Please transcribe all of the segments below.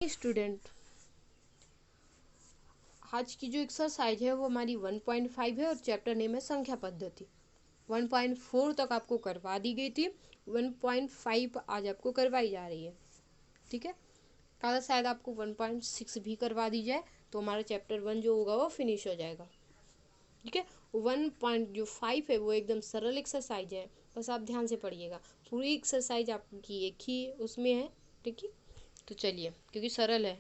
Student, आज की जो एक्सरसाइज है वो हमारी 1.5 है और चैप्टर नेम है संख्या पद्धति। 1.4 तक आपको करवा दी गई थी, 1.5 आज आपको करवाई जा रही है। ठीक है, कल शायद आपको 1.6 भी करवा दी जाए तो हमारा चैप्टर 1 जो होगा वो फिनिश हो जाएगा। ठीक है, 1.5 है वो एकदम सरल एक्सरसाइज है, बस आप ध्यान से पढ़िएगा। पूरी एक्सरसाइज आपकी एक ही उसमें है। ठीक है, तो चलिए, क्योंकि सरल है।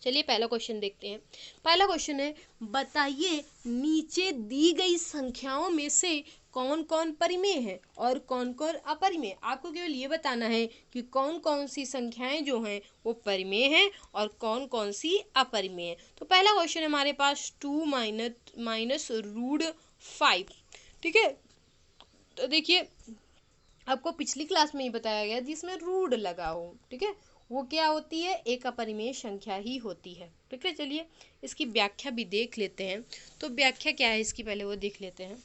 चलिए पहला क्वेश्चन देखते हैं। पहला क्वेश्चन है, बताइए नीचे दी गई संख्याओं में से कौन कौन परिमेय है और कौन कौन अपरिमेय। आपको केवल ये बताना है कि कौन कौन सी संख्याएं जो हैं वो परिमेय हैं और कौन कौन सी अपरिमेय है। तो पहला क्वेश्चन है हमारे पास 2 माइनस रूट 5। ठीक है, तो देखिए आपको पिछली क्लास में ही बताया गया जिसमें रूट लगा हो। ठीक है, वो क्या होती है, एक अपरिमेय संख्या ही होती है। ठीक है, चलिए इसकी व्याख्या भी देख लेते हैं। तो व्याख्या क्या है इसकी, पहले वो देख लेते हैं।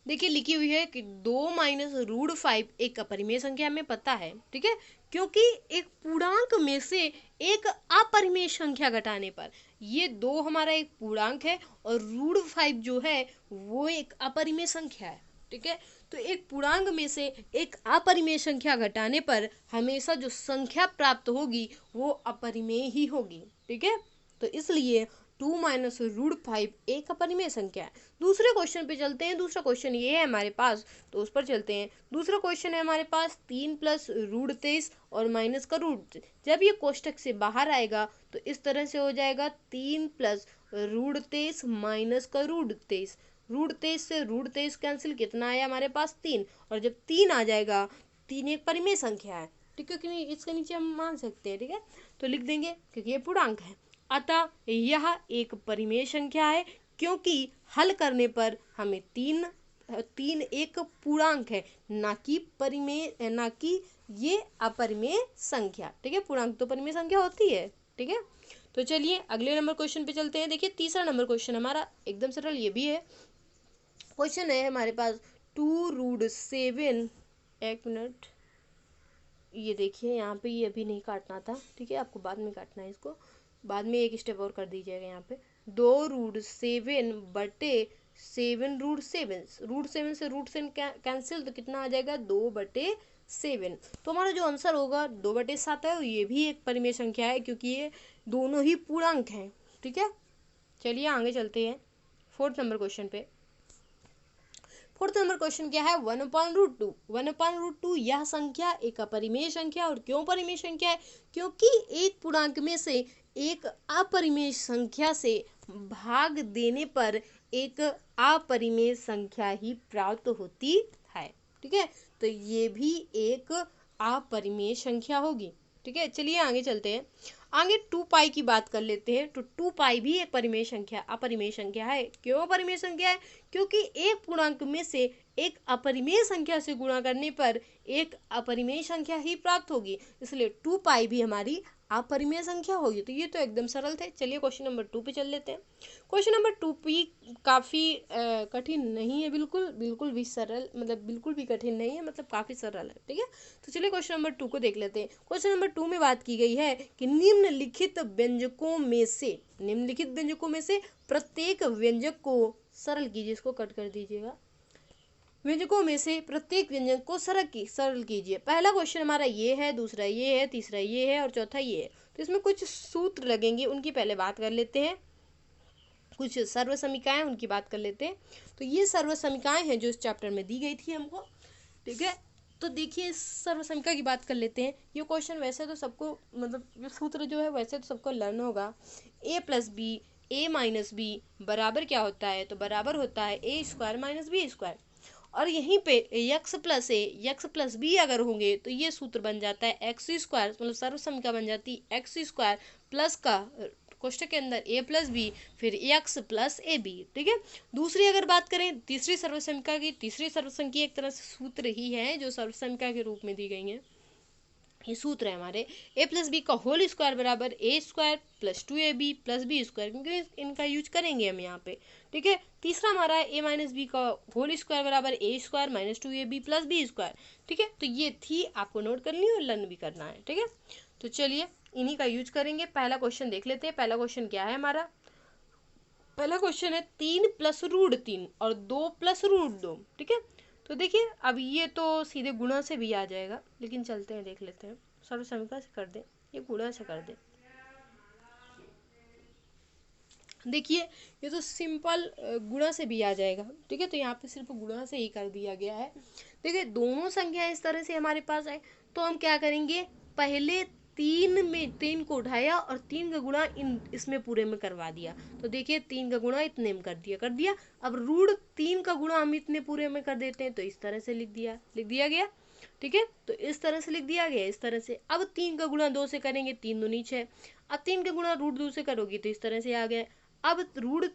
देखिए लिखी हुई है कि 2 माइनस रूट 5 एक अपरिमेय संख्या, हमें पता है। ठीक है, क्योंकि एक पूर्णांक में से एक अपरिमेय संख्या घटाने पर, ये 2 हमारा एक पूर्णांक है और रूट 5 जो है वो एक अपरिमेय संख्या है। ठीक है, तो एक पूर्णांक में से एक अपरिमेय संख्या घटाने पर हमेशा जो संख्या प्राप्त होगी वो अपरिमेय ही होगी। ठीक है, तो इसलिए 2 माइनस रूट 5 एक अपरिमेय संख्या है। दूसरे क्वेश्चन पे चलते हैं। दूसरा क्वेश्चन ये है हमारे पास, तो उस पर चलते हैं। दूसरा क्वेश्चन है हमारे पास 3 प्लस रूट 23 और माइनस का रूट। जब ये कोष्टक से बाहर आएगा तो इस तरह से हो जाएगा 3 प्लस रूट 23 माइनस का रूट 23। रूट 23 से रूट 23 कैंसिल, कितना आया हमारे पास 3। और जब 3 आ जाएगा, 3 एक परिमेय संख्या है। ठीक है, क्योंकि इसके नीचे हम मान सकते हैं। ठीक है, तो लिख देंगे क्योंकि ये पूर्णांक है, अतः यह एक परिमेय संख्या है। क्योंकि हल करने पर हमें तीन एक पूर्णांक है, ना कि परिमेय, ना कि ये अपरिमेय संख्या। ठीक है, पूर्णांक तो परिमेय संख्या होती है। ठीक है, तो चलिए अगले नंबर क्वेश्चन पे चलते हैं। देखिए तीसरा नंबर क्वेश्चन हमारा एकदम सरल ये भी है। क्वेश्चन है हमारे पास 2 रूट 7। एक मिनट, ये देखिए यहाँ पे ये अभी नहीं काटना था। ठीक है, आपको बाद में काटना है इसको, बाद में एक स्टेप और कर दीजिएगा। यहाँ पे 2 रूट 7 बटे 7 रूट 7। रूट 7 से रूट 7 कैंसिल, तो कितना आ जाएगा 2/7। तो हमारा जो आंसर होगा 2/7 है। ये भी एक परिमेय संख्या है क्योंकि ये दोनों ही पूर्णांक हैं। ठीक है, चलिए आगे चलते हैं फोर्थ नंबर क्वेश्चन पे। फोर्थ नंबर क्वेश्चन क्या है, 1/√2। 1/√2 यह संख्या एक अपरिमेय संख्या, और क्यों परिमेय संख्या है, क्योंकि एक पूर्णांक में से एक अपरिमेय संख्या से भाग देने पर एक अपरिमेय संख्या ही प्राप्त होती है। ठीक है, तो ये भी एक अपरिमेय संख्या होगी। ठीक है, चलिए आगे चलते हैं। आगे 2 पाई की बात कर लेते हैं। तो 2 पाई भी एक परिमेय संख्या, अपरिमेय संख्या है। क्यों परिमेय संख्या है, क्योंकि एक पूर्णांक में से एक अपरिमेय संख्या से गुणा करने पर एक अपरिमेय संख्या ही प्राप्त होगी, इसलिए 2 पाई भी हमारी अपरिमेय संख्या होगी। तो ये तो एकदम सरल थे। चलिए क्वेश्चन नंबर 2 पे चल लेते हैं। क्वेश्चन नंबर 2 भी काफ़ी कठिन नहीं है, बिल्कुल भी सरल, मतलब बिल्कुल भी कठिन नहीं है, मतलब काफ़ी सरल है। ठीक है, तो चलिए क्वेश्चन नंबर 2 को देख लेते हैं। क्वेश्चन नंबर 2 में बात की गई है कि निम्नलिखित व्यंजकों में से प्रत्येक व्यंजक को सरल कीजिए। इसको कट कर दीजिएगा। व्यंजकों में से प्रत्येक व्यंजक को सरल कीजिए। पहला क्वेश्चन हमारा ये है, दूसरा ये है, तीसरा ये है और चौथा ये है। तो इसमें कुछ सूत्र लगेंगे, उनकी पहले बात कर लेते हैं। कुछ सर्व समीकाएं, उनकी बात कर लेते हैं। तो ये सर्व समीकाएं हैं जो इस चैप्टर में दी गई थी हमको। ठीक है, तो देखिए इस सर्व समीका की बात कर लेते हैं। ये क्वेश्चन वैसे तो सबको, मतलब ये सूत्र जो है वैसे तो सबको लर्न होगा। a plus B, a minus B बराबर क्या होता है, तो बराबर होता है a² माइनस b²। और यहीं पे यक्स प्लस ए, यक्स प्लस बी अगर होंगे तो ये सूत्र बन जाता है x², मतलब सर्व समीका बन जाती है x² प्लस का कोष्टक के अंदर a प्लस बी, फिर x प्लस ए बी। ठीक है, दूसरी अगर बात करें तीसरी सर्वसमीका की, तीसरी सर्वसमीका एक तरह से सूत्र ही है जो सर्वसमीका के रूप में दी गई है। ये सूत्र है हमारे, ए प्लस बी का होल स्क्वायर बराबर A square plus 2ab plus B square, क्योंकि इनका यूज करेंगे हम यहाँ पे। ठीक है, तीसरा हमारा है ए माइनस बी का होल स्क्वायर बराबर A square minus 2ab plus B square. ठीक है, तो ये थी, आपको नोट करनी है और लर्न भी करना है। ठीक है, तो चलिए इन्हीं का यूज करेंगे। पहला क्वेश्चन देख लेते हैं। पहला क्वेश्चन क्या है हमारा? पहला क्वेश्चन है 3 प्लस रूट 3 और 2 प्लस रूट 2। ठीक है, तो देखिए अब ये तो सीधे गुणा से भी आ जाएगा, लेकिन चलते हैं देख लेते हैं। सर्व समीकरण से कर दें, ये गुणा से कर दें। देखिए ये तो सिंपल गुणा से भी आ जाएगा। ठीक है, तो यहाँ पे सिर्फ गुणा से ही कर दिया गया है। देखिए दोनों संख्याएं इस तरह से हमारे पास आए तो हम क्या करेंगे, पहले 3 को उठाया और 3 का गुणा इसमें पूरे में करवा दिया। तो देखिए 3 का गुणा इतने में कर दिया। अब रूट 3 का गुणा हम इतने पूरे में कर देते हैं, तो इस तरह से लिख दिया गया। ठीक है, तो इस तरह से लिख दिया गया, इस तरह से। अब 3 का गुणा 2 से करेंगे, 3 दूनी 6। अब 3 का गुणा रूट 2 से करोगी तो इस तरह से आ गया। अब रूट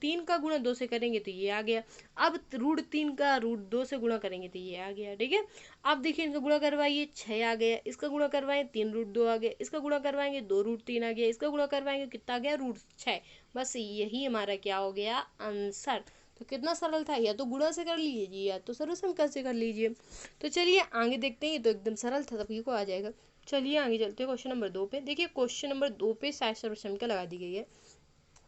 3 का गुणा 2 से करेंगे तो ये आ गया। अब रूट 3 का रूट 2 से गुणा करेंगे तो ये आ गया। ठीक है, अब देखिए इनका गुणा करवाइए, 6 आ गया। इसका गुणा करवाएं, 3 रूट 2 आ गया। इसका गुणा करवाएंगे, 2 रूट 3 आ गया। इसका गुणा करवाएंगे, कितना आ गया, रूट 6। बस यही हमारा क्या हो गया, आंसर। तो कितना सरल था, या तो गुणा से कर लीजिए या तो सर्व समीकरण से कर लीजिए। तो चलिए आगे देखते हैं, ये तो एकदम सरल था, सभी को आ जाएगा। चलिए आगे चलते हैं क्वेश्चन नंबर 2 पे। देखिए क्वेश्चन नंबर 2 पे शायद सर्व समीकरण लगा दी गई है।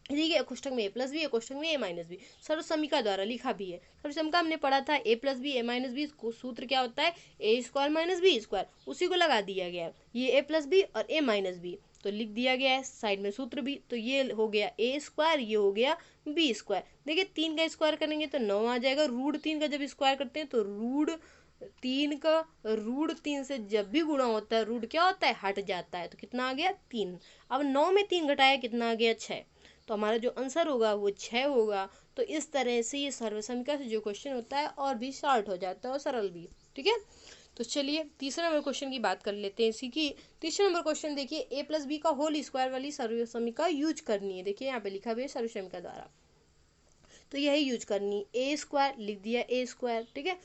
ठीक है, कोष्टक में ए प्लस बी है, कोष्टक में ए माइनस बी, सर्व समीकरण द्वारा लिखा भी है। सर्व समीकरण हमने पढ़ा था, ए प्लस बी ए माइनस बी, सूत्र क्या होता है, ए स्क्वायर माइनस बी स्क्वायर, उसी को लगा दिया गया। ये ए प्लस बी और ए माइनस बी तो लिख दिया गया है, साइड में सूत्र भी। तो ये हो गया ए स्क्वायर, ये हो गया बी स्क्वायर। देखिए 3 का स्क्वायर करेंगे तो 9 आ जाएगा। रूट 3 का जब स्क्वायर करते हैं तो रूट 3 से जब भी गुणा होता है, रूट क्या होता है, हट जाता है। तो कितना आ गया, 3। अब 9 में 3 घटाया, कितना आ गया, 6। तो हमारा जो आंसर होगा वो 6 होगा। तो इस तरह से ये सर्व समीकरण से जो क्वेश्चन होता है और भी शॉर्ट हो जाता है और सरल भी। ठीक है, तो चलिए तीसरा नंबर क्वेश्चन की बात कर लेते हैं इसी की। तीसरा नंबर क्वेश्चन देखिए, ए प्लस बी का होल स्क्वायर वाली सर्व समीकरण यूज करनी है। देखिए यहाँ पे लिखा हुआ है सर्व समीकरण द्वारा, तो यही यूज करनी। ए स्क्वायर लिख दिया, ए स्क्वायर। ठीक है,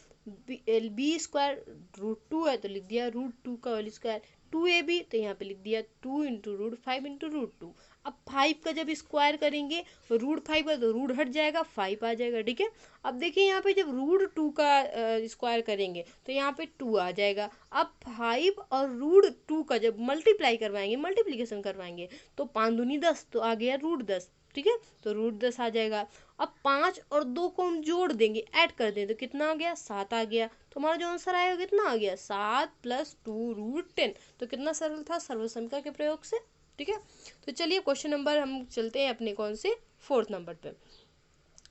बी स्क्वायर रूट 2 है तो लिख दिया रूट 2 का होल स्क्वायर। 2ab तो यहाँ पे लिख दिया 2 इंटू रूट 5 इंटू रूट 2। अब 5 का जब स्क्वायर करेंगे रूट 5 का तो रूट हट जाएगा, 5 आ जाएगा। ठीक है, अब देखिए यहाँ पे जब रूट 2 का स्क्वायर करेंगे तो यहाँ पे 2 आ जाएगा। अब 5 और रूट 2 का जब मल्टीप्लाई करवाएंगे, मल्टीप्लीकेशन करवाएंगे तो 5 दूनी 10, तो आ गया रूट 10। ठीक है, तो रूट 10 आ जाएगा। अब 5 और 2 को हम जोड़ देंगे, ऐड कर दें तो कितना आ गया, 7 आ गया। तो हमारा जो आंसर आएगा कितना आ गया, 7 प्लस 2 रूट 10। तो कितना सरल था सर्व समीकरण के प्रयोग से। ठीक है, तो चलिए क्वेश्चन नंबर हम चलते हैं अपने कौन से, 4th नंबर पे।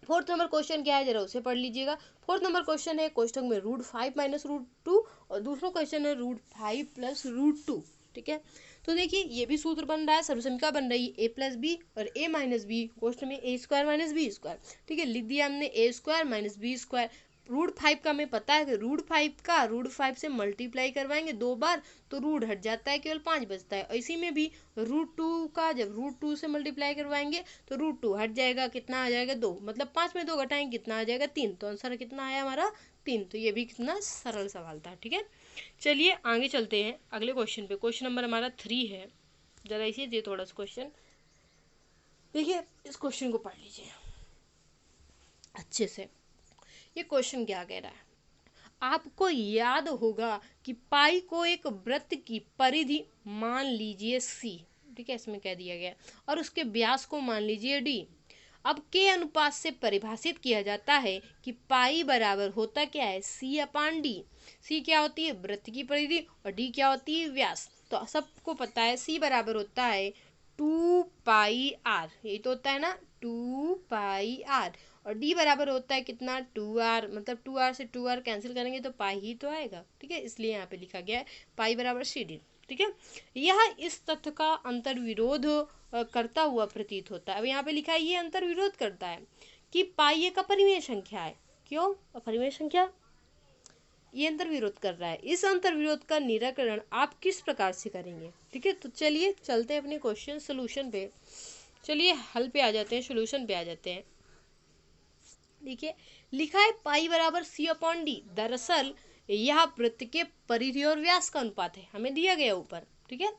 4th नंबर क्वेश्चन क्या है, जरा उसे पढ़ लीजिएगा। 4th नंबर क्वेश्चन है कोष्टक में रूट 5 माइनस रूट 2 और दूसरा क्वेश्चन है रूट 5 प्लस रूट 2। ठीक है, तो देखिए ये भी सूत्र बन रहा है, सर्व समीकरण बन रही है ए प्लस बी और ए माइनस बी, कोष्टक में A square minus B square. ठीक है, लिख दिया हमने A square minus B square. Root 5 का हमें पता है कि रूट 5 से मल्टीप्लाई करवाएंगे 2 बार तो रूट हट जाता है, केवल 5 बचता है। और इसी में भी रूट 2 का जब रूट 2 से मल्टीप्लाई करवाएंगे तो रूट 2 हट जाएगा, कितना आ जाएगा, 2। मतलब 5 में 2 घटाएंगे कितना आ जाएगा, 3। तो आंसर कितना आया हमारा, 3। तो ये भी कितना सरल सवाल था। ठीक है, चलिए आगे चलते हैं अगले क्वेश्चन पे। क्वेश्चन नंबर हमारा 3 है, जरा इसे दे थोड़ा सा क्वेश्चन। देखिए इस क्वेश्चन को पढ़ लीजिए अच्छे से। ये क्वेश्चन क्या कह रहा है, आपको याद होगा कि पाई को एक वृत्त की परिधि मान लीजिए सी। ठीक है, इसमें कह दिया गया, और उसके व्यास को मान लीजिए डी। अब के अनुपात से परिभाषित किया जाता है कि पाई बराबर होता क्या है, सी अपान डी। सी क्या होती है, वृत्त की परिधि, और डी क्या होती है, व्यास। तो सबको पता है सी बराबर होता है 2 पाई आर, यही तो होता है ना, 2 पाई आर। और डी बराबर होता है कितना, 2r। मतलब 2r से 2r कैंसिल करेंगे तो पाई ही तो आएगा। ठीक है, इसलिए यहाँ पे लिखा गया है पाई बराबर सी डी। ठीक है, यह इस तथ्य का अंतर्विरोध करता हुआ प्रतीत होता है। अब यहाँ पे लिखा है ये अंतर्विरोध करता है कि पाई एक अपरिमेय संख्या है। क्यों अपरिमेय संख्या, ये अंतर्विरोध कर रहा है। इस अंतर्विरोध का निराकरण आप किस प्रकार से करेंगे। ठीक है, तो चलिए चलते हैं अपने क्वेश्चन सोल्यूशन पे। चलिए हल पे आ जाते हैं, सोल्यूशन पे आ जाते हैं। देखिए लिखा है पाई बराबर सी अपॉन डी। दरअसल यह वृत्त के परिधि और व्यास का अनुपात है, हमें दिया गया ऊपर, ठीक है।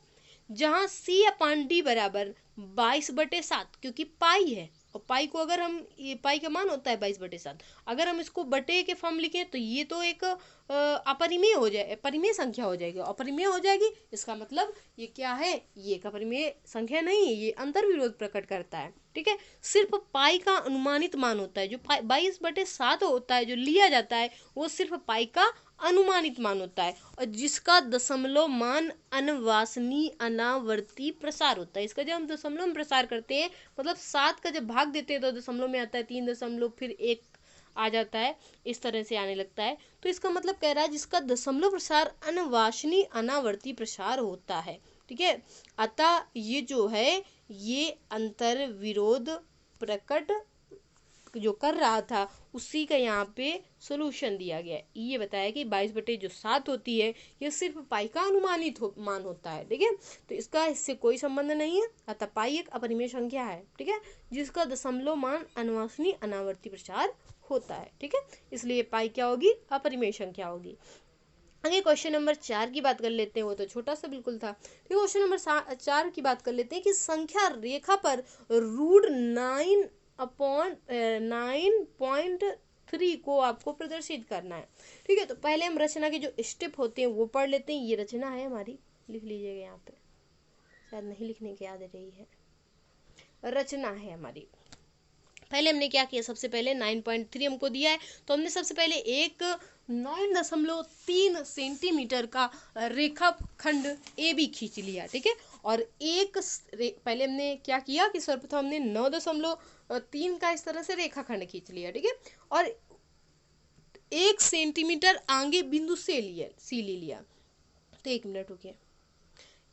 जहां C/D बराबर 22/7, क्योंकि पाई है, और पाई को अगर हम, ये पाई का मान होता है 22/7, अगर हम इसको बटे के फॉर्म लिखें तो ये तो एक अपरिमेय हो जाए, परिमेय संख्या हो जाएगी, अपरिमेय हो जाएगी। इसका मतलब ये क्या है, ये एक अपरिमेय संख्या नहीं है, ये अंतर विरोध प्रकट करता है, ठीक है। सिर्फ पाई का अनुमानित मान होता है, जो 22/7 होता है जो लिया जाता है, वो सिर्फ पाई का अनुमानित मान होता है, और जिसका दशमलव मान अनवासनीय अनावर्ती प्रसार होता है। इसका जब हम दशमलव में प्रसार करते हैं, मतलब 7 का जब भाग देते हैं तो दशमलव में आता है 3 दशमलव फिर 1 आ जाता है, इस तरह से आने लगता है। तो इसका मतलब कह रहा है जिसका दशमलव प्रसार अनवासनीय अनावर्ती प्रसार होता है, ठीक है। अतः ये जो है ये अंतर विरोध प्रकट जो कर रहा था उसी का यहाँ पे सॉल्यूशन दिया गया है। ये बताया कि 22/7 होती है, ये सिर्फ पाई का अनुमानित मान होता है, ठीक है। तो इसका इससे कोई संबंध नहीं है, अतः पाई एक अपरिमेय संख्या है, ठीक है, जिसका दशमलव मान अनवासनीय अनावर्ती प्रसार होता है, ठीक है। इसलिए पाई क्या होगी, अपरिमेय संख्या होगी। आगे क्वेश्चन नंबर 4 की बात कर लेते हैं, वो तो छोटा सा बिल्कुल था। तो क्वेश्चन नंबर 4 की बात कर लेते हैं कि संख्या रेखा पर √9/9.3 को आपको प्रदर्शित करना है, ठीक है। तो पहले हम रचना के जो स्टेप होते हैं वो पढ़ लेते हैं। ये रचना है हमारी, लिख लीजिएगा यहाँ पे, शायद नहीं लिखने की आदत रही है, रचना है हमारी। पहले हमने क्या किया, सबसे पहले 9.3 हमको दिया है, तो हमने सबसे पहले एक 9.3 सेंटीमीटर का रेखाखंड ए बी खींच लिया, ठीक है। और एक पहले हमने क्या किया कि सर्वप्रथम हमने 9.3 का इस तरह से रेखाखंड खींच लिया, ठीक है। और 1 सेंटीमीटर आगे बिंदु सी ले लिया। तो 1 मिनट रुकिए,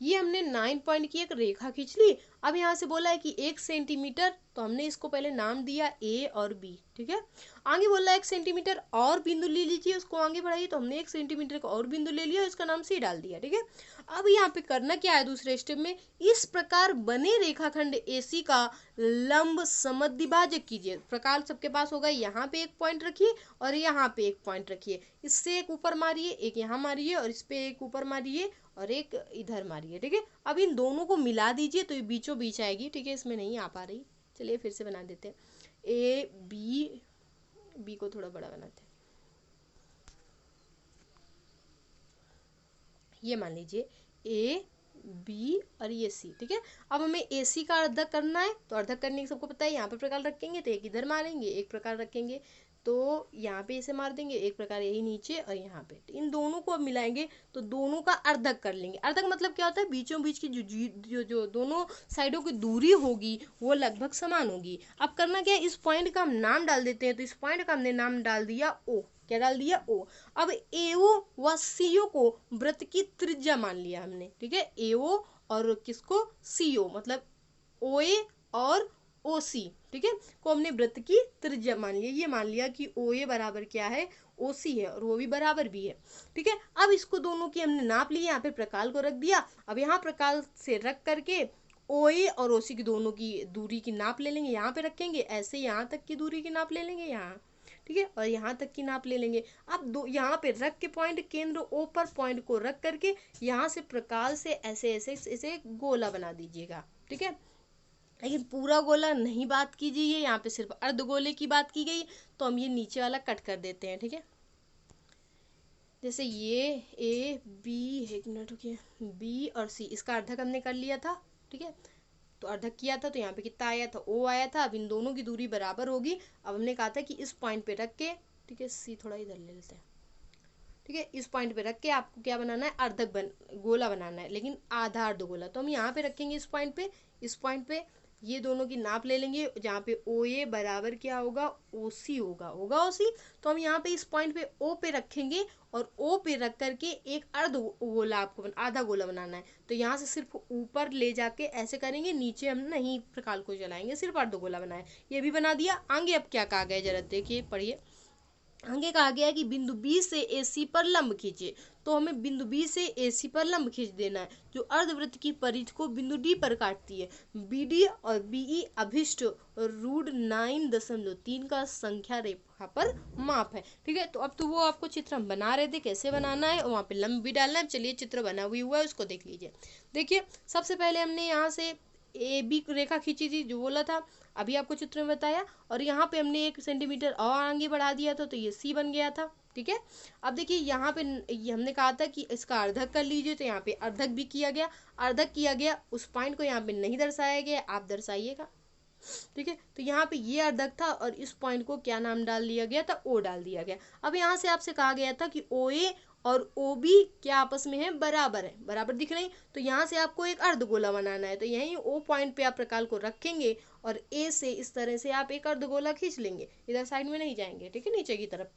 ये हमने 9 पॉइंट की एक रेखा खींच ली। अब यहाँ से बोला है कि 1 सेंटीमीटर, तो हमने इसको पहले नाम दिया ए और बी, ठीक है। आगे बोला 1 सेंटीमीटर और बिंदु ले लीजिए, उसको आगे बढ़ाइए, तो हमने 1 सेंटीमीटर का और बिंदु ले लिया, इसका नाम सी डाल दिया, ठीक है। अब यहाँ पे करना क्या है, दूसरे स्टेप में इस प्रकार बने रेखाखंड AC का लंब समद्विभाजक कीजिए। प्रकार सबके पास होगा, यहाँ पे एक पॉइंट रखिए और यहाँ पे एक पॉइंट रखिए, इससे एक ऊपर मारिए, एक यहाँ मारिए, और इस पे एक ऊपर मारिए और एक इधर मारिए, ठीक है। अब इन दोनों को मिला दीजिए तो ये बीचों बीच आएगी, ठीक है। इसमें नहीं आ पा रही, चलिए फिर से बना देते हैं। ए बी को थोड़ा बड़ा बनाते हैं, ये मान लीजिए ए बी और ये सी, ठीक है। अब हमें AC का अर्धक करना है, तो अर्धक करने की सबको पता है, यहाँ पे प्रकार रखेंगे तो एक इधर मारेंगे, एक प्रकार रखेंगे तो यहाँ पे इसे मार देंगे, एक प्रकार यही नीचे और यहाँ पे। तो इन दोनों को अब मिलाएंगे तो दोनों का अर्धक कर लेंगे। अर्धक मतलब क्या होता है, बीचों बीच की जो दोनों साइडों की दूरी होगी वो लगभग समान होगी। अब करना क्या है, इस पॉइंट का हम नाम डाल देते हैं। तो इस पॉइंट का हमने नाम डाल दिया O, क्या डाल दिया, O। अब AO व CO को वृत्त की त्रिज्या मान लिया हमने, ठीक है। AO और किसको, CO, मतलब OA और OC, ठीक है, को हमने वृत्त की त्रिज्या मान लिया। ये मान लिया कि OA बराबर क्या है, OC है, और वो भी बराबर भी है, ठीक है। अब इसको दोनों की हमने नाप ली, यहाँ पे प्रकाल को रख दिया। अब यहाँ प्रकाल से रख करके OA और OC की दोनों की दूरी की नाप ले लेंगे, यहाँ पे रखेंगे, ऐसे यहाँ तक की दूरी की नाप ले लेंगे यहाँ, ठीक है, और यहाँ तक की नाप ले लेंगे। अब दो यहाँ पे रख के पॉइंट केंद्र O पर पॉइंट को रख करके यहाँ से प्रकाल से ऐसे ऐसे ऐसे गोला बना दीजिएगा, ठीक है। लेकिन पूरा गोला नहीं बात कीजिए, यहाँ पे सिर्फ अर्ध गोले की बात की गई, तो हम ये नीचे वाला कट कर देते हैं, ठीक है। जैसे ये A B, एक मिनट रुकिए, B और C, इसका अर्धक हमने कर लिया था, ठीक है। तो अर्धक किया था तो यहाँ पे कितना आया था, O आया था। अब इन दोनों की दूरी बराबर होगी। अब हमने कहा था कि इस पॉइंट पे रख के, ठीक है, C थोड़ा इधर ले लेते हैं, ठीक है, इस पॉइंट पे रख के आपको क्या बनाना है, अर्धक गोला बनाना है, लेकिन आधा अर्ध गोला। तो हम यहाँ पे रखेंगे इस पॉइंट पे, इस पॉइंट पे ये दोनों की नाप ले लेंगे, जहाँ पे OA बराबर क्या होगा, OC होगा, OC। तो हम यहाँ पे इस पॉइंट पे O पे रखेंगे और O पे रख करके एक अर्ध गोला, आपको आधा गोला बनाना है। तो यहाँ से सिर्फ ऊपर ले जाके ऐसे करेंगे, नीचे हम नहीं प्रकाल को चलाएंगे, सिर्फ अर्ध गोला बनाए, ये भी बना दिया। आगे अब क्या कहा गया जरा देखिए, पढ़िए। आगे कहा गया है कि बिंदु B से AC पर लंब खींचे। तो हमें बिंदु B से AC पर लंब खींच देना है, जो अर्धवृत्त की परिधि को बिंदु D पर काटती है। BD और BE अभिष्ट √9.3 का संख्या यहाँ पर माप है। ठीक है, तो अब तो वो आपको चित्र हम बना रहे थे, कैसे बनाना है और वहाँ पे लंब भी डालना है। चलिए चित्र बना हुआ है उसको देख लीजिए। देखिए सबसे पहले हमने यहाँ से ए बी रेखा खींची थी, जो बोला था अभी आपको चित्र में बताया, और यहाँ पे हमने 1 सेंटीमीटर और आगे बढ़ा दिया था, तो ये सी बन गया था। ठीक है, अब देखिए यहाँ पे ये हमने कहा था कि इसका अर्धक कर लीजिए, तो यहाँ पे अर्धक भी किया गया, अर्धक किया गया। उस पॉइंट को यहाँ पे नहीं दर्शाया गया, आप दर्शाइएगा। ठीक है, तो यहाँ पे ये अर्धक था और इस पॉइंट को क्या नाम डाल दिया गया था, ओ डाल दिया गया। अब यहाँ से आपसे कहा गया था कि ओ ए और ओ बी क्या आपस में है, बराबर है, बराबर दिख रहे हैं। तो यहाँ से आपको एक अर्धगोला बनाना है, तो यहीं ओ पॉइंट पे आप प्रकाल को रखेंगे और ए से इस तरह से आप एक अर्धगोला खींच लेंगे, इधर साइड में नहीं जाएंगे। ठीक है, नीचे की तरफ।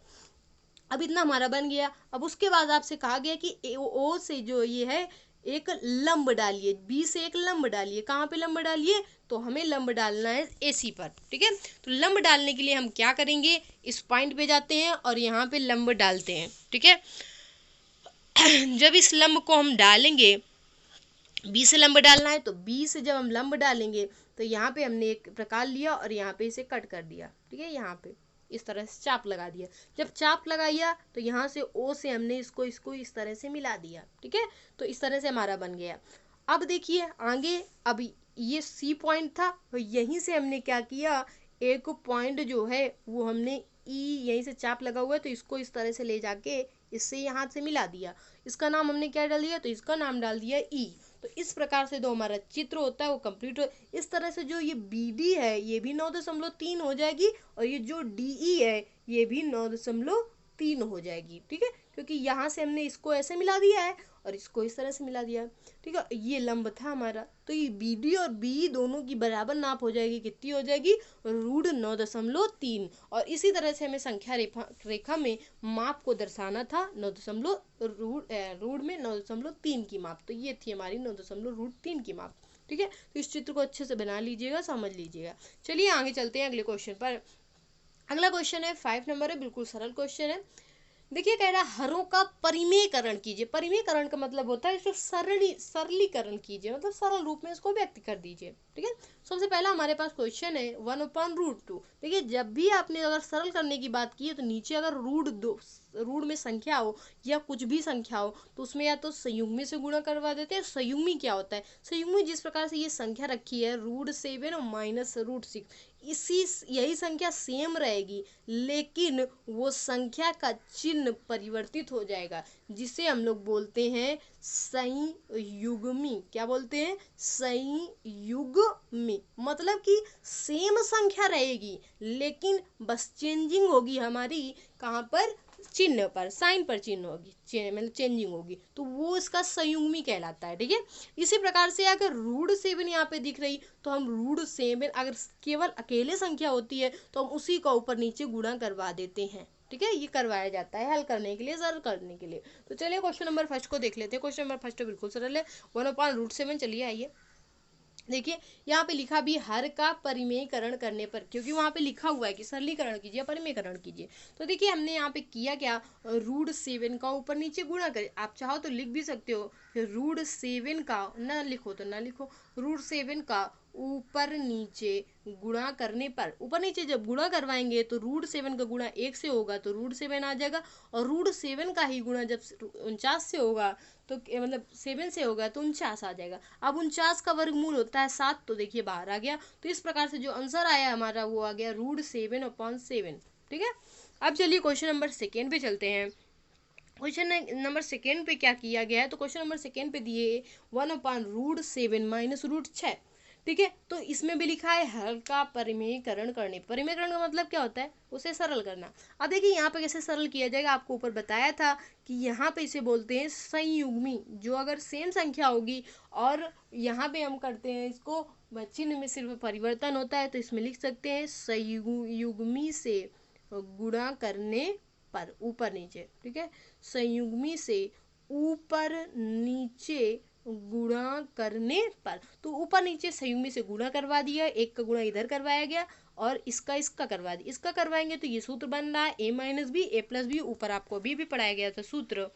अब इतना हमारा बन गया। अब उसके बाद आपसे कहा गया कि ओ से जो ये है एक लंब डालिए, बी से एक लंब डालिए। कहाँ पे लंब डालिए, तो हमें लंब डालना है एसी पर। ठीक है, तो लंब डालने के लिए हम क्या करेंगे, इस पॉइंट पे जाते हैं और यहाँ पे लंब डालते हैं। ठीक है, जब इस लंब को हम डालेंगे, बी से लंब डालना है, तो बी से जब हम लंब डालेंगे तो यहाँ पे हमने एक प्रकार लिया और यहाँ पे इसे कट कर दिया। ठीक है, यहाँ पे इस तरह से चाप लगा दिया। जब चाप लगाया तो यहाँ से ओ से हमने इसको इस तरह से मिला दिया। ठीक है, तो इस तरह से हमारा बन गया। अब देखिए आगे, अब ये सी पॉइंट था, तो यहीं से हमने क्या किया, एक पॉइंट जो है वो हमने ई, यहीं से चाप लगा हुआ है तो इसको इस तरह से ले जाके इससे यहाँ से मिला दिया। इसका नाम हमने क्या डाल दिया, तो इसका नाम डाल दिया ई। तो इस प्रकार से जो हमारा चित्र होता है वो कंप्लीट हो। इस तरह से जो ये बी डी है ये भी 9.3 हो जाएगी और ये जो डी ई है ये भी 9.3 हो जाएगी। ठीक है, क्योंकि यहाँ से हमने इसको ऐसे मिला दिया है और इसको इस तरह से मिला दिया। ठीक है, ये लंब था हमारा, तो ये बी डी और बी दोनों की बराबर नाप हो जाएगी। कितनी हो जाएगी, √9.3। और इसी तरह से हमें संख्या रेखा में माप को दर्शाना था, रूट में 9.3 की माप। तो ये थी हमारी 9.3 की माप। ठीक है, तो इस चित्र को अच्छे से बना लीजिएगा, समझ लीजिएगा। चलिए आगे चलते हैं अगले क्वेश्चन पर। अगला क्वेश्चन है 5 नंबर है, बिल्कुल सरल क्वेश्चन है। देखिए कह रहा है हरों का परिमेयकरण कीजिए। परिमेयकरण का मतलब होता है इसको सरलीकरण कीजिए, मतलब सरल रूप में इसको व्यक्त कर दीजिए। ठीक है, सबसे पहला हमारे पास क्वेश्चन है 1/√2। देखिए जब भी आपने अगर सरल करने की बात की है तो नीचे अगर रूट में संख्या हो या कुछ भी संख्या हो तो उसमें या तो संयुग्मी से गुणा करवा देते हैं। संयुग्मी क्या होता है, संयुग्मी जिस प्रकार से ये संख्या रखी है √7 और -√6, यही संख्या सेम रहेगी लेकिन वो संख्या का चिन्ह परिवर्तित हो जाएगा, जिसे हम लोग बोलते हैं संयुग्मी। क्या बोलते हैं, संयुग्मी। मतलब कि सेम संख्या रहेगी लेकिन बस चेंजिंग होगी हमारी, कहाँ पर, चिन्ह पर, साइन पर चिन्ह होगी, मतलब चेंजिंग होगी, तो वो इसका संयुग्मी कहलाता है। ठीक है, इसी प्रकार से अगर √7 यहाँ पे दिख रही तो हम √7 अगर केवल अकेले संख्या होती है तो हम उसी का ऊपर नीचे गुणा करवा देते हैं। ठीक है, ये करवाया जाता है हल करने के लिए, सरल करने के लिए। तो चलिए क्वेश्चन नंबर फर्स्ट को देख लेते हैं। क्वेश्चन नंबर फर्स्ट बिल्कुल सरल है, 1/√7। चलिए आइए देखिए यहाँ पे लिखा भी हर का परिमेयकरण करने पर, क्योंकि वहाँ पे लिखा हुआ है कि सरलीकरण कीजिए, परिमेयकरण कीजिए। तो देखिए हमने यहाँ पे किया क्या, √7 का ऊपर नीचे गुणा करें। आप चाहो तो लिख भी सकते हो, √7 का, ना लिखो तो ना लिखो, √7 का ऊपर नीचे गुणा करने पर, ऊपर नीचे जब गुणा करवाएंगे तो √7 का गुणा 1 से होगा तो √7 आ जाएगा, और √7 का ही गुणा जब 49 से होगा तो मतलब 7 से होगा तो 49 आ जाएगा। अब 49 का वर्गमूल होता है 7, तो देखिए बाहर आ गया। तो इस प्रकार से जो आंसर आया हमारा वो आ गया √7/7। ठीक है, अब चलिए क्वेश्चन नंबर सेकेंड पे चलते हैं। क्वेश्चन नंबर सेकेंड पे क्या किया गया है, तो क्वेश्चन नंबर सेकेंड पे दिए 1/√7 -√6। ठीक है, तो इसमें भी लिखा है हर का परिमेयकरण करने। परिमेयकरण का मतलब क्या होता है, उसे सरल करना। अब देखिए यहाँ पे कैसे सरल किया जाएगा, आपको ऊपर बताया था कि यहाँ पे इसे बोलते हैं संयुग्मी। जो अगर सेम संख्या होगी और यहाँ पे हम करते हैं इसको, चिन्ह में सिर्फ परिवर्तन होता है, तो इसमें लिख सकते हैं संयुग्मी से गुणा करने पर, ऊपर नीचे। ठीक है, संयुग्मी से ऊपर नीचे गुणा करने पर, तो ऊपर नीचे संयुग्मी से गुणा करवा दिया, एक का गुणा इधर करवाया गया और इसका करवा दिया। इसका करवाएंगे तो ये सूत्र बन रहा है a - b a + b, ऊपर आपको अभी भी पढ़ाया गया था सूत्र,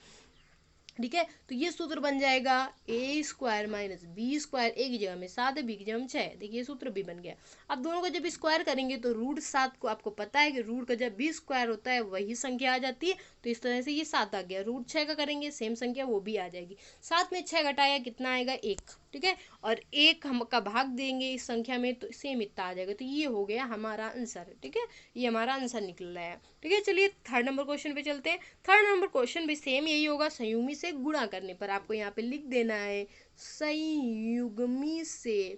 ठीक है, तो ये सूत्र बन जाएगा ए स्क्वायर माइनस बी स्क्वायर, ए की जगह में 7 है, बी की जगह में 6। देखिए सूत्र भी बन गया। अब दोनों को जब स्क्वायर करेंगे तो रूट 7 को, आपको पता है कि रूट का जब भी स्क्वायर होता है वही संख्या आ जाती है, तो इस तरह से ये 7 आ गया। रूट 6 का करेंगे सेम संख्या, वो भी आ जाएगी। 7 में 6 घटाया कितना आएगा 1, ठीक है, और 1 हम का भाग देंगे इस संख्या में तो सेम इतना आ जाएगा। तो ये हो गया हमारा आंसर, ठीक है, ये हमारा आंसर निकल रहा है। ठीक है, चलिए थर्ड नंबर क्वेश्चन पे चलते हैं। थर्ड नंबर क्वेश्चन भी सेम यही होगा, संयुग्मी से गुणा करने पर आपको यहाँ पे लिख देना है संयुग्मी से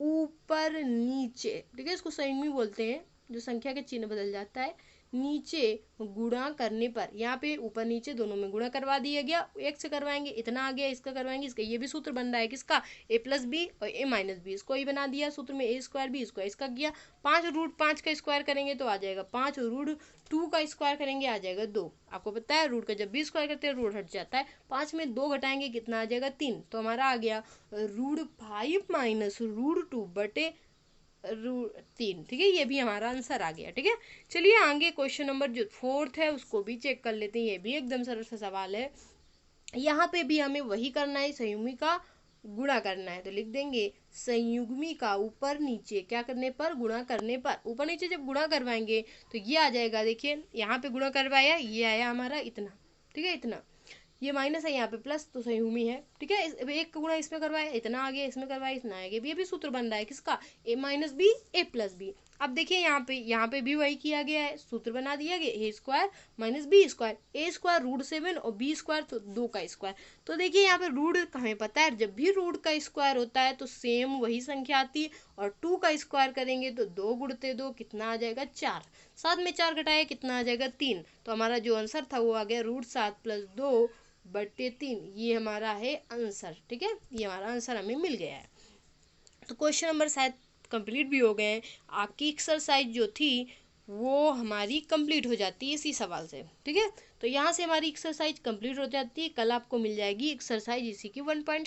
ऊपर नीचे, ठीक है, इसको संयुग्मी बोलते हैं, जो संख्या के चिन्ह बदल जाता है, नीचे गुणा करने पर, यहाँ पे ऊपर नीचे दोनों में गुणा करवा दिया गया। एक से करवाएंगे इतना आ गया, इसका करवाएंगे इसका, ये भी सूत्र बन रहा है किसका, ए प्लस बी और ए माइनस बी, इसको ही बना दिया सूत्र में, ए स्क्वायर बी स्क्वायर, इसका किया। 5 रूट 5 का स्क्वायर करेंगे तो आ जाएगा 5, रूट 2 का स्क्वायर करेंगे आ जाएगा 2। आपको पता है रूट का जब भी स्क्वायर करते हैं रूट हट जाता है। 5 में 2 घटाएंगे कितना आ जाएगा 3, तो हमारा आ गया रूट 5 माइनस रूट 2 बटे रूट 3। ठीक है, ये भी हमारा आंसर आ गया। ठीक है, चलिए आगे क्वेश्चन नंबर जो 4 है उसको भी चेक कर लेते हैं। ये भी एकदम सरल सा सवाल है। यहाँ पे भी हमें वही करना है, संयुग्मी का गुणा करना है। तो लिख देंगे संयुग्मी का ऊपर नीचे क्या करने पर, गुणा करने पर। ऊपर नीचे जब गुणा करवाएंगे तो ये आ जाएगा, देखिए यहाँ पे गुणा करवाया, ये आया हमारा इतना, ठीक है, इतना, ये माइनस है यहाँ पे प्लस, तो संयुग्मी है। ठीक है, एक का गुणा इसमें करवाया इतना आ गया, इसमें करवाया इतना आ गया। ये भी सूत्र बन रहा है किसका, ए माइनस बी ए प्लस बी। अब देखिए यहाँ पे भी वही किया गया है, सूत्र बना दिया गया, ए स्क्वायर माइनस बी स्क्वायर, ए स्क्वायर रूट 7 और बी स्क्वायर तो 2 का स्क्वायर। तो देखिए यहाँ पे रूट हमें पता है, जब भी रूट का स्क्वायर होता है तो सेम वही संख्या आती है, और 2 का स्क्वायर करेंगे तो 2 गुणते 2 कितना आ जाएगा 4। 7 में 4 घटाया कितना आ जाएगा 3। तो हमारा जो आंसर था वो आ गया रूट 7 प्लस 2 बटे 3, ये हमारा है आंसर। ठीक है, ये हमारा आंसर हमें मिल गया है। तो क्वेश्चन नंबर शायद कंप्लीट भी हो गए हैं। आपकी एक्सरसाइज जो थी वो हमारी कंप्लीट हो जाती है इसी सवाल से। ठीक है, तो यहाँ से हमारी एक्सरसाइज कंप्लीट हो जाती है। कल आपको मिल जाएगी एक्सरसाइज इसी की 1.6।